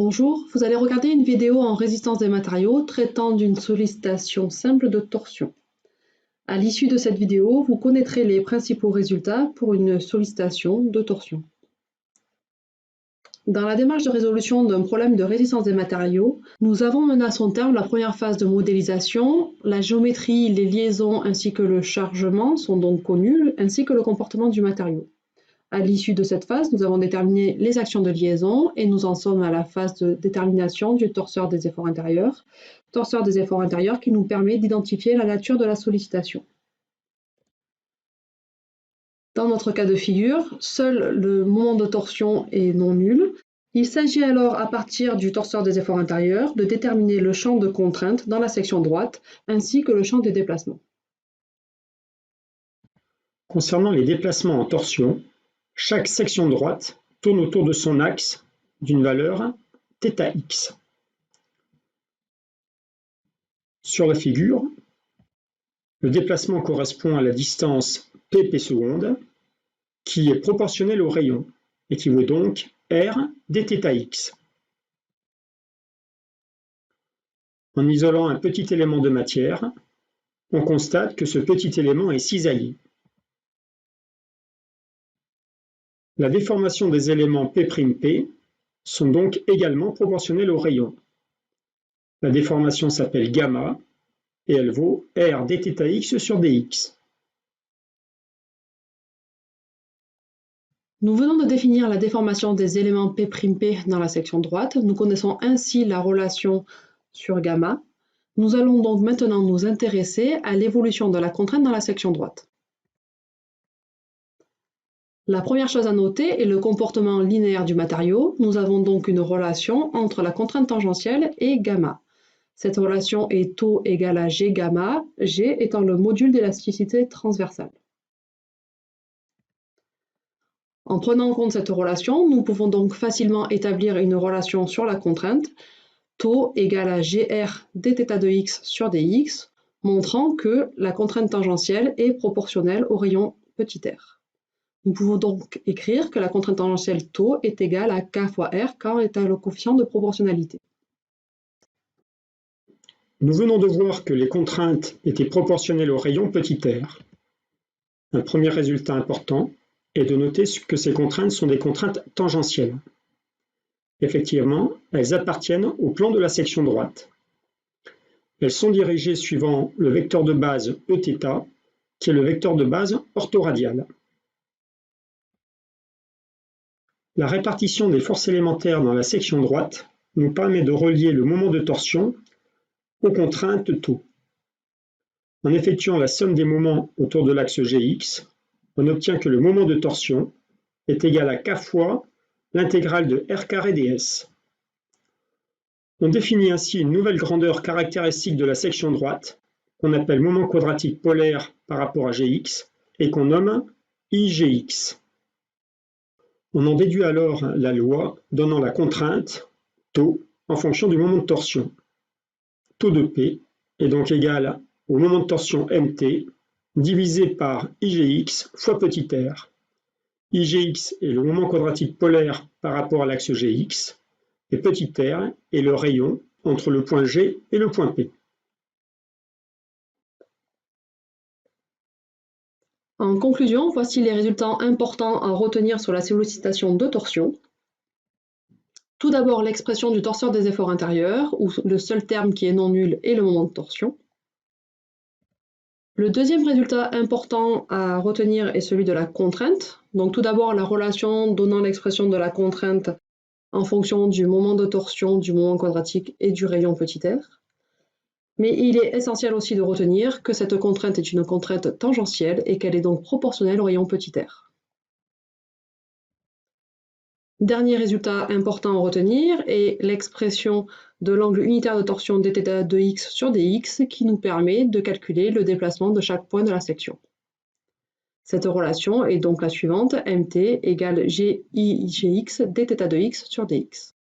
Bonjour, vous allez regarder une vidéo en résistance des matériaux traitant d'une sollicitation simple de torsion. À l'issue de cette vidéo, vous connaîtrez les principaux résultats pour une sollicitation de torsion. Dans la démarche de résolution d'un problème de résistance des matériaux, nous avons mené à son terme la première phase de modélisation. La géométrie, les liaisons ainsi que le chargement sont donc connus, ainsi que le comportement du matériau. À l'issue de cette phase, nous avons déterminé les actions de liaison et nous en sommes à la phase de détermination du torseur des efforts intérieurs. Torseur des efforts intérieurs qui nous permet d'identifier la nature de la sollicitation. Dans notre cas de figure, seul le moment de torsion est non nul. Il s'agit alors, à partir du torseur des efforts intérieurs, de déterminer le champ de contrainte dans la section droite, ainsi que le champ des déplacements. Concernant les déplacements en torsion, chaque section droite tourne autour de son axe d'une valeur θx. Sur la figure, le déplacement correspond à la distance pp secondes, qui est proportionnelle au rayon et qui vaut donc r dθx. En isolant un petit élément de matière, on constate que ce petit élément est cisaillé. La déformation des éléments P',P sont donc également proportionnelles au rayon. La déformation s'appelle gamma et elle vaut r dθx sur dx. Nous venons de définir la déformation des éléments P',P dans la section droite. Nous connaissons ainsi la relation sur gamma. Nous allons donc maintenant nous intéresser à l'évolution de la contrainte dans la section droite. La première chose à noter est le comportement linéaire du matériau. Nous avons donc une relation entre la contrainte tangentielle et gamma. Cette relation est tau égale à G gamma, G étant le module d'élasticité transversale. En prenant en compte cette relation, nous pouvons donc facilement établir une relation sur la contrainte, tau égale à Gr dθ de x sur dx, montrant que la contrainte tangentielle est proportionnelle au rayon petit r. Nous pouvons donc écrire que la contrainte tangentielle tau est égale à k fois r, car est le coefficient de proportionnalité. Nous venons de voir que les contraintes étaient proportionnelles au rayon petit r. Un premier résultat important est de noter que ces contraintes sont des contraintes tangentielles. Effectivement, elles appartiennent au plan de la section droite. Elles sont dirigées suivant le vecteur de base Eθ, qui est le vecteur de base orthoradial. La répartition des forces élémentaires dans la section droite nous permet de relier le moment de torsion aux contraintes tau. En effectuant la somme des moments autour de l'axe Gx, on obtient que le moment de torsion est égal à k fois l'intégrale de r carré ds. On définit ainsi une nouvelle grandeur caractéristique de la section droite, qu'on appelle moment quadratique polaire par rapport à Gx, et qu'on nomme IGX. On en déduit alors la loi donnant la contrainte tau en fonction du moment de torsion. Tau de P est donc égal au moment de torsion mt divisé par IGX fois petit r. IGX est le moment quadratique polaire par rapport à l'axe Gx, et petit r est le rayon entre le point G et le point P. En conclusion, voici les résultats importants à retenir sur la sollicitation de torsion. Tout d'abord, l'expression du torseur des efforts intérieurs, où le seul terme qui est non nul est le moment de torsion. Le deuxième résultat important à retenir est celui de la contrainte. Donc tout d'abord, la relation donnant l'expression de la contrainte en fonction du moment de torsion, du moment quadratique et du rayon petit r. Mais il est essentiel aussi de retenir que cette contrainte est une contrainte tangentielle et qu'elle est donc proportionnelle au rayon petit r. Dernier résultat important à retenir est l'expression de l'angle unitaire de torsion dθ de x sur dx qui nous permet de calculer le déplacement de chaque point de la section. Cette relation est donc la suivante, mt égale GIGX dθ de x sur dx.